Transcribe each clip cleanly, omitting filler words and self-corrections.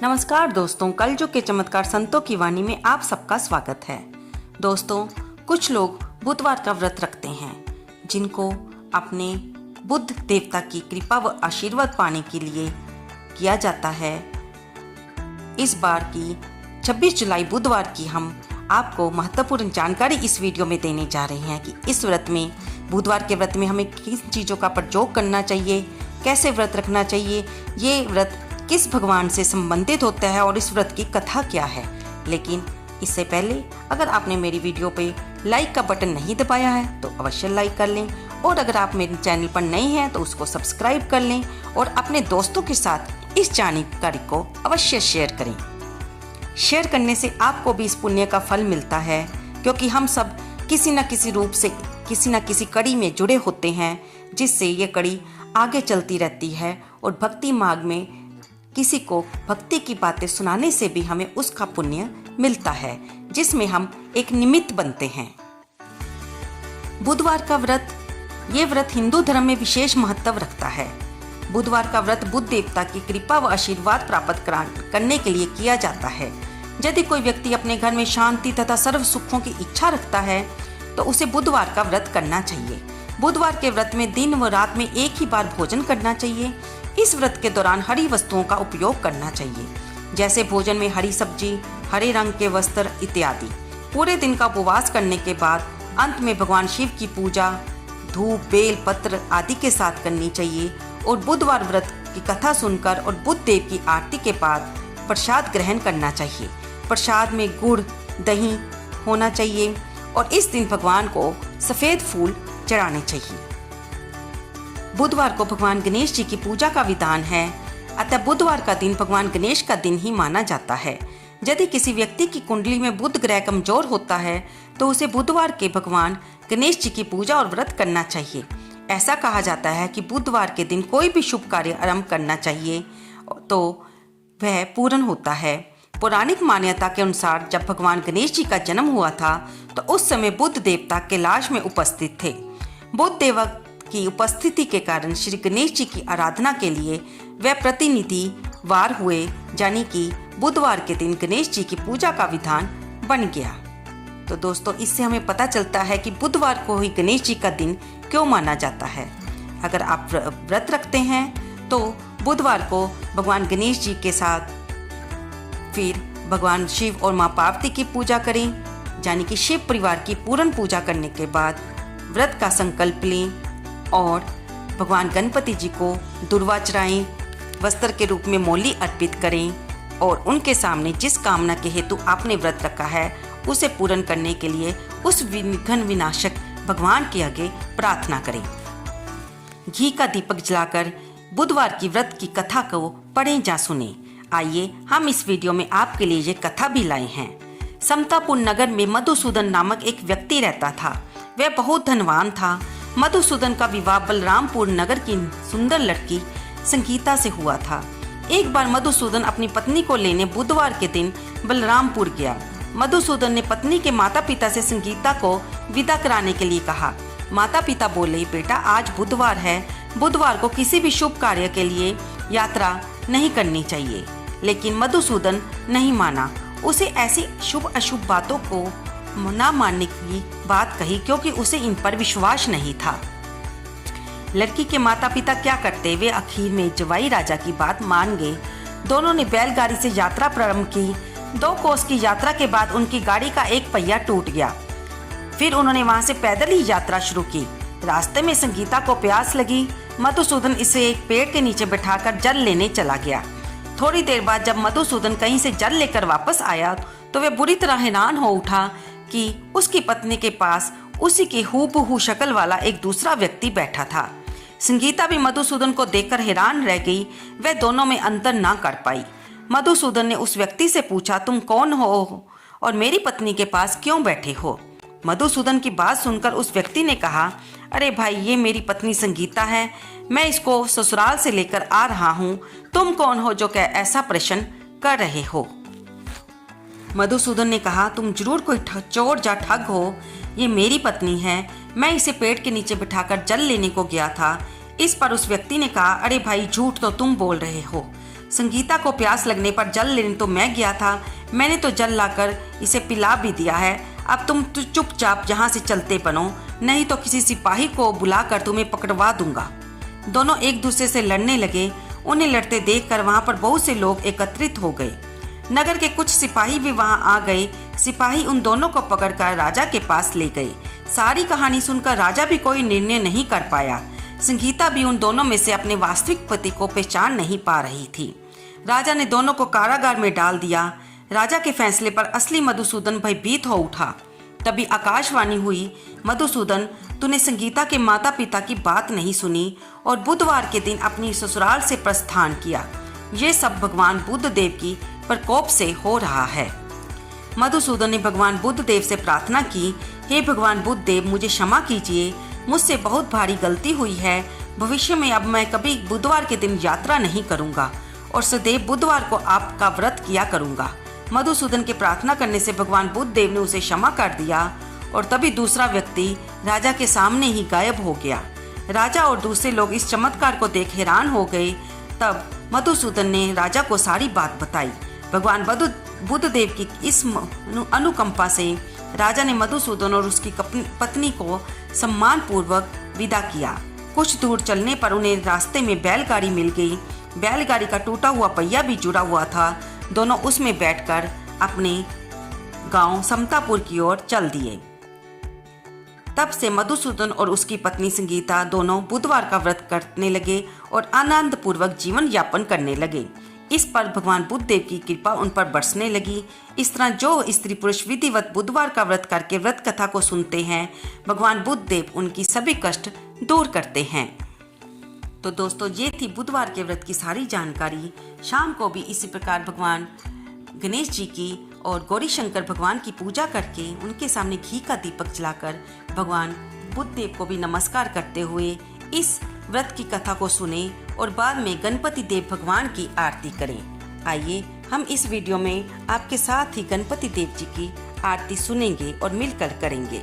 नमस्कार दोस्तों, कलयुग के चमत्कार संतों की वाणी में आप सबका स्वागत है। दोस्तों, कुछ लोग बुधवार का व्रत रखते हैं, जिनको अपने बुद्ध देवता की कृपा व आशीर्वाद पाने के लिए किया जाता है। इस बार की 26 जुलाई बुधवार की हम आपको महत्वपूर्ण जानकारी इस वीडियो में देने जा रहे हैं कि इस व्रत में, बुधवार के व्रत में हमें किन चीज़ों का प्रयोग करना चाहिए, कैसे व्रत रखना चाहिए, ये व्रत किस भगवान से संबंधित होता है और इस व्रत की कथा क्या है। लेकिन इससे पहले अगर आपने मेरी वीडियो पे लाइक का बटन नहीं दबाया है तो अवश्य लाइक कर लें, और अगर आप मेरे चैनल पर नए हैं तो उसको सब्सक्राइब कर लें और अपने दोस्तों के साथ इस जानकारी को अवश्य शेयर करें। शेयर करने से आपको भी इस पुण्य का फल मिलता है, क्योंकि हम सब किसी न किसी रूप से किसी न किसी कड़ी में जुड़े होते हैं, जिससे ये कड़ी आगे चलती रहती है। और भक्ति मार्ग में किसी को भक्ति की बातें सुनाने से भी हमें उसका पुण्य मिलता है, जिसमें हम एक निमित्त बनते हैं। बुधवार का व्रत, ये व्रत हिंदू धर्म में विशेष महत्व रखता है। बुधवार का व्रत बुद्ध देवता की कृपा व आशीर्वाद प्राप्त करने के लिए किया जाता है। यदि कोई व्यक्ति अपने घर में शांति तथा सर्व सुखों की इच्छा रखता है तो उसे बुधवार का व्रत करना चाहिए। बुधवार के व्रत में दिन व रात में एक ही बार भोजन करना चाहिए। इस व्रत के दौरान हरी वस्तुओं का उपयोग करना चाहिए, जैसे भोजन में हरी सब्जी, हरे रंग के वस्त्र इत्यादि। पूरे दिन का उपवास करने के बाद अंत में भगवान शिव की पूजा धूप, बेल पत्र आदि के साथ करनी चाहिए। और बुधवार व्रत की कथा सुनकर और बुद्ध देव की आरती के बाद प्रसाद ग्रहण करना चाहिए। प्रसाद में गुड़, दही होना चाहिए और इस दिन भगवान को सफ़ेद फूल चढ़ाने चाहिए। बुधवार को भगवान गणेश जी की पूजा का विधान है, अतः बुधवार का दिन भगवान गणेश का दिन ही माना जाता है। यदि किसी व्यक्ति की कुंडली में बुध ग्रह कमजोर होता है तो उसे बुधवार के भगवान गणेश जी की पूजा और व्रत करना चाहिए। ऐसा कहा जाता है कि बुधवार के दिन कोई भी शुभ कार्य आरंभ करना चाहिए तो वह पूर्ण होता है। पौराणिक मान्यता के अनुसार जब भगवान गणेश जी का जन्म हुआ था तो उस समय बुद्ध देवता कैलाश में उपस्थित थे। बुद्ध देव की उपस्थिति के कारण श्री गणेश जी की आराधना के लिए वे प्रतिनिधि वार हुए, यानी कि बुधवार के दिन गणेश जी की पूजा का विधान बन गया। तो दोस्तों, इससे हमें पता चलता है कि बुधवार को ही गणेश जी का दिन क्यों माना जाता है। अगर आप व्रत रखते हैं तो बुधवार को भगवान गणेश जी के साथ फिर भगवान शिव और माँ पार्वती की पूजा करें, यानी कि शिव परिवार की पूर्ण पूजा करने के बाद व्रत का संकल्प लें और भगवान गणपति जी को दुर्वा चढ़ाएं, वस्त्र के रूप में मौली अर्पित करें और उनके सामने जिस कामना के हेतु आपने व्रत रखा है उसे पूर्ण करने के लिए उस विघ्न विनाशक भगवान के आगे प्रार्थना करें। घी का दीपक जलाकर बुधवार की व्रत की कथा को पढ़ें या सुने। आइए हम इस वीडियो में आपके लिए ये कथा भी लाए हैं। समतापुर नगर में मधुसूदन नामक एक व्यक्ति रहता था। वह बहुत धनवान था। मधुसूदन का विवाह बलरामपुर नगर की सुंदर लड़की संगीता से हुआ था। एक बार मधुसूदन अपनी पत्नी को लेने बुधवार के दिन बलरामपुर गया। मधुसूदन ने पत्नी के माता पिता से संगीता को विदा कराने के लिए कहा। माता पिता बोले, बेटा आज बुधवार है, बुधवार को किसी भी शुभ कार्य के लिए यात्रा नहीं करनी चाहिए। लेकिन मधुसूदन नहीं माना। उसे ऐसी शुभ अशुभ बातों को ना मानने की बात कही, क्योंकि उसे इन पर विश्वास नहीं था। लड़की के माता पिता क्या करते, वे आखिर में जवाई राजा की बात मान गए। दोनों ने बैलगाड़ी से यात्रा प्रारंभ की। 2 कोस की यात्रा के बाद उनकी गाड़ी का एक पहिया टूट गया। फिर उन्होंने वहां से पैदल ही यात्रा शुरू की। रास्ते में संगीता को प्यास लगी। मधुसूदन इसे एक पेड़ के नीचे बैठाकर जल लेने चला गया। थोड़ी देर बाद जब मधुसूदन कहीं से जल लेकर वापस आया तो वह बुरी तरह हैरान हो उठा कि उसकी पत्नी के पास उसी की हूबहू शक्ल वाला एक दूसरा व्यक्ति बैठा था। संगीता भी मधुसूदन को देखकर हैरान रह गई। वह दोनों में अंतर ना कर पाई। मधुसूदन ने उस व्यक्ति से पूछा, तुम कौन हो और मेरी पत्नी के पास क्यों बैठे हो? मधुसूदन की बात सुनकर उस व्यक्ति ने कहा, अरे भाई, ये मेरी पत्नी संगीता है, मैं इसको ससुराल से लेकर आ रहा हूँ। तुम कौन हो जो क्या ऐसा प्रश्न कर रहे हो? मधुसूदन ने कहा, तुम जरूर कोई चोर या ठग हो। ये मेरी पत्नी है, मैं इसे पेड़ के नीचे बिठाकर जल लेने को गया था। इस पर उस व्यक्ति ने कहा, अरे भाई, झूठ तो तुम बोल रहे हो। संगीता को प्यास लगने पर जल लेने तो मैं गया था, मैंने तो जल लाकर इसे पिला भी दिया है। अब तुम चुपचाप यहाँ से चलते बनो, नहीं तो किसी सिपाही को बुलाकर तुम्हें पकड़वा दूंगा। दोनों एक दूसरे से लड़ने लगे। उन्हें लड़ते देखकर वहाँ पर बहुत से लोग एकत्रित हो गए। नगर के कुछ सिपाही भी वहाँ आ गए। सिपाही उन दोनों को पकड़कर राजा के पास ले गए। सारी कहानी सुनकर राजा भी कोई निर्णय नहीं कर पाया। संगीता भी उन दोनों में से अपने वास्तविक पति को पहचान नहीं पा रही थी। राजा ने दोनों को कारागार में डाल दिया। राजा के फैसले पर असली मधुसूदन भयभीत हो उठा। तभी आकाशवाणी हुई, मधुसूदन, तूने संगीता के माता पिता की बात नहीं सुनी और बुधवार के दिन अपनी ससुराल से प्रस्थान किया। ये सब भगवान बुद्ध देव की प्रकोप से हो रहा है। मधुसूदन ने भगवान बुद्ध देव से प्रार्थना की, हे भगवान बुद्ध देव, मुझे क्षमा कीजिए, मुझसे बहुत भारी गलती हुई है। भविष्य में अब मैं कभी बुधवार के दिन यात्रा नहीं करूंगा और सदैव बुधवार को आपका व्रत किया करूंगा। मधुसूदन के प्रार्थना करने से भगवान बुद्ध देव ने उसे क्षमा कर दिया और तभी दूसरा व्यक्ति राजा के सामने ही गायब हो गया। राजा और दूसरे लोग इस चमत्कार को देख हैरान हो गए। तब मधुसूदन ने राजा को सारी बात बताई। भगवान बुद्ध देव की इस अनुकंपा से राजा ने मधुसूदन और उसकी पत्नी को सम्मान पूर्वक विदा किया। कुछ दूर चलने पर उन्हें रास्ते में बैलगाड़ी मिल गई। बैलगाड़ी का टूटा हुआ पहिया भी जुड़ा हुआ था। दोनों उसमें बैठकर अपने गांव समतापुर की ओर चल दिए। तब से मधुसूदन और उसकी पत्नी संगीता दोनों बुधवार का व्रत करने लगे और आनंद पूर्वक जीवन यापन करने लगे। इस पर भगवान बुद्ध देव की कृपा उन पर बरसने लगी। इस तरह जो स्त्री पुरुष विधिवत बुधवार का व्रत करके व्रत कथा को सुनते हैं, भगवान बुद्ध देव उनकी सभी कष्ट दूर करते हैं। तो दोस्तों, ये थी बुधवार के व्रत की सारी जानकारी। शाम को भी इसी प्रकार भगवान गणेश जी की और गौरी शंकर भगवान की पूजा करके उनके सामने घी का दीपक जलाकर भगवान बुद्ध देव को भी नमस्कार करते हुए इस व्रत की कथा को सुने और बाद में गणपति देव भगवान की आरती करें। आइए हम इस वीडियो में आपके साथ ही गणपति देव जी की आरती सुनेंगे और मिलकर करेंगे।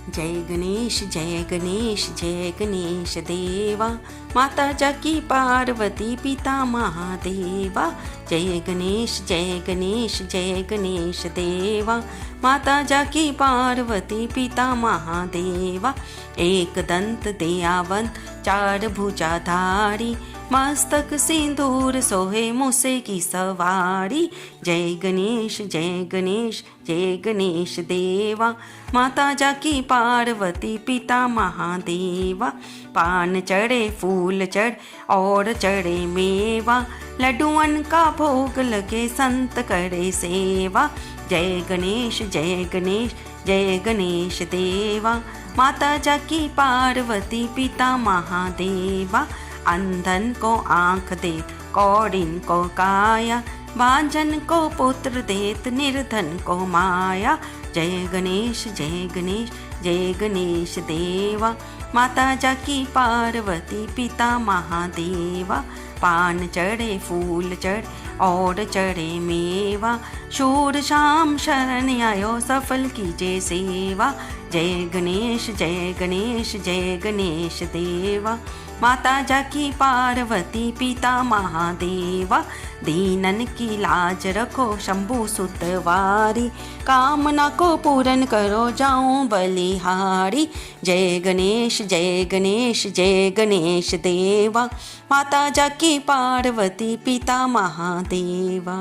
जय गणेश जय गणेश जय गणेश देवा, माता जाकी पार्वती पिता महादेवा। जय गणेश जय गणेश जय गणेश देवा, माता जाकी पार्वती पिता महादेवा। एक दंत दयावंत चार भुजाधारी, मस्तक सिंदूर सोहे मूसे की सवारी। जय गणेश जय गणेश जय गणेश देवा, माता जाकी पार्वती पिता महादेवा। पान चढ़े फूल चढ़ और चढ़े मेवा, लड्डुअन का भोग लगे संत करे सेवा। जय गणेश जय गणेश जय गणेश देवा, माता जाकी पार्वती पिता महादेवा। अंधन को आँख देत कौड़िन को काया, बांझन को पुत्र देत निर्धन को माया। जय गणेश जय गणेश जय गणेश देवा, माता जाकी पार्वती पिता महादेवा। पान चढ़े फूल चढ़ और चढ़े मेवा, शूर शाम शरण आयो सफल कीजे सेवा। जय गणेश जय गणेश जय गणेश देवा, माता जाकी पार्वती पिता महादेवा। दीनन की लाज रखो शंभु सुतवारी, कामना को पूर्ण करो जाऊं बलिहारी। जय गणेश जय गणेश जय गणेश देवा, माता जाकी पार्वती पिता महादेवा।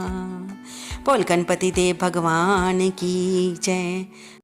बोल गणपति देव भगवान की जय।